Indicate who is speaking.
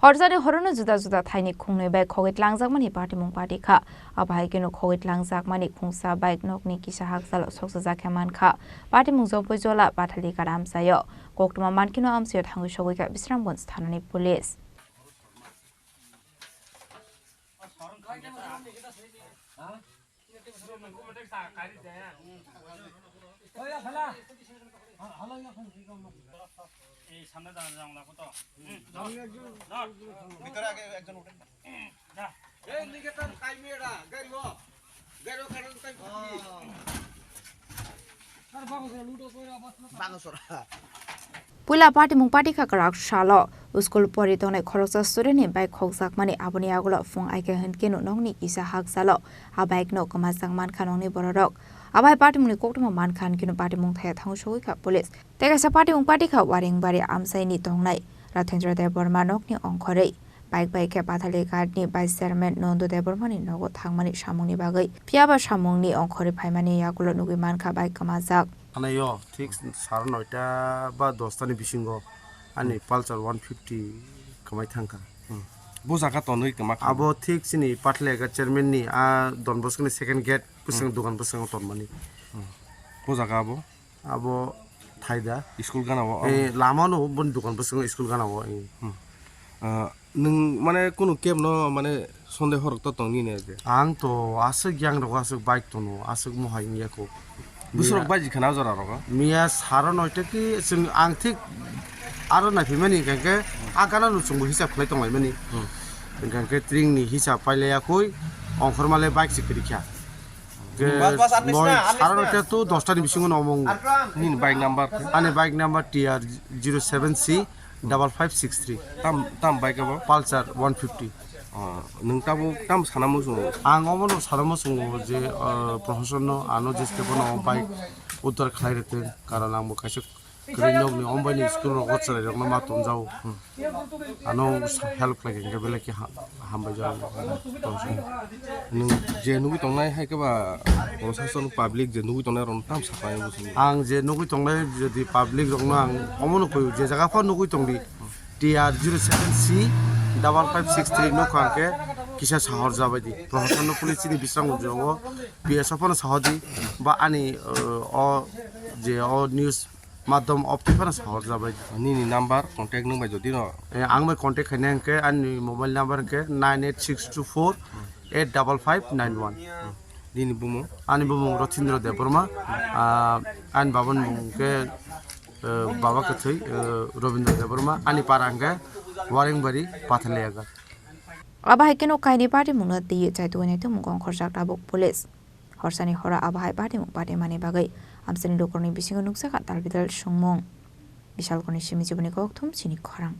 Speaker 1: Horsani Horono Juda Thaini Khungnwi bai Khogitlangjak Patimung patikha Abohaikhe Khogitlangjak khungsa bai Nokni Kisa Hakchalo Soksajakhe Mankha Patimung Jampuijala Pathaliyagath Amchaio Koktwma Mankheno Amchaio Thangwi Sagwikha Bishramganj Thanani Police Pula Patimung patikha Hakchalo School Poritone Khorang student by Khogjakmani Abohaikhe Khungnwi Nokni Kisa Hakchalo Abohaikhe Mankheno Borok Abai Patimung Koktwma Mankheno Patimung Thangwi Police Tegasa Patimung patikha Waring Bari Amchaio Tongnai Rathendra Deborma Nokni Ongkhorei Abohaikhe Pathaliyagath ni Vice Chairman Nondo Debormani Nogo Thangmani Samungni bagai Piaba Samungni Ongkhorei Phaimani Yakulo Nugui Mankha bai Kamajak
Speaker 2: Anayo ঠিক 9:30 বা 10টানি বিসিঙ্গ আনি Pulsar 150 কমাই thangka
Speaker 3: Bojaga tonui kama
Speaker 2: abo ঠিক চিনি পাথলিয়াগাত chairman নি ডন বস্কনি second gate পুসং দোকান পুসং তনমানি
Speaker 3: bojaga
Speaker 2: abo থাইদা
Speaker 3: school gana bo
Speaker 2: এই লামানো বন দোকান পুসং school গানাবো
Speaker 3: nung mane kunu kem no mane sonde horok to tongni ne je
Speaker 2: আং তো আসক গ্যাং রক আসক বাইক তনো আসক মহাই নিয়াকো
Speaker 3: busrok baji khana jara rogo
Speaker 2: মিয়া 9:30 কি আং ঠিক আরো নাফিমানি কাকে আগানা নুচুংবো হিসাব খাই তংলাইমানি কাকে ট্রিংনি হিসাব পাইলায়াকই অংখরমালে বাইক সিকিরিখা সারানোটা তো 10টানি বিসিঙ্গ নমং
Speaker 3: nin bike number
Speaker 2: আনে bike number TR 07C 5563
Speaker 3: tam bike abo
Speaker 2: Pulsar 150
Speaker 3: nung tabo tam sanamu so
Speaker 2: আং অমনো সারামো সঙ্গ যে প্রফেশন আনো যে স্টেপন বাইক উদ্ধার খাইরেতে কারণ আমো কাছে করিনগনি অমবাইনি স্কুল রগছরে রকম মা তমজাও আনো হেল্প লাগে গেবেলে কি হামবাই যাও
Speaker 3: nung je nugi tongnai hai ka ba proshashan public je nugi tongnai ron tam sapai musu
Speaker 2: আং যে নগুই তংলাই যদি পাবলিক রকম আং অমনো কই যে জায়গা ফা নগুই তংদি TR 07C 5563 নখাকে কিসা শহর যাবাইদি প্রশাসন পুলিশ চিনি বিশ্রামগঞ্জ বিএসএফ না সহজি বা আনি অ যে অ নিউজ মাধ্যম অপটিফানা শহর যাবাইদি
Speaker 3: ni number contact nung ba jodi no
Speaker 2: আং মে কন্টাক্ট খাইনাকে আনি মোবাইল নাম্বার কে 98624 85591
Speaker 3: ni bumo
Speaker 2: আনি বুমু রথীন্দ্র দেববর্মা আন বাবন মুকে বাবা কথই রবীন্দ্র দেববর্মা আনি পারাঙ্গে ওয়ারিংবাড়ি পাথালিয়াগাত
Speaker 1: Abohaikhe kaini Patimung ti chaitone tumung khorjak tabuk police Horsani Horono Abohaikhe Patimung bagai amsani lokorni bisingo nuksa ka talbidal sungmung Bishalkoni Shimi Jibuni Koktwma Chini Khorang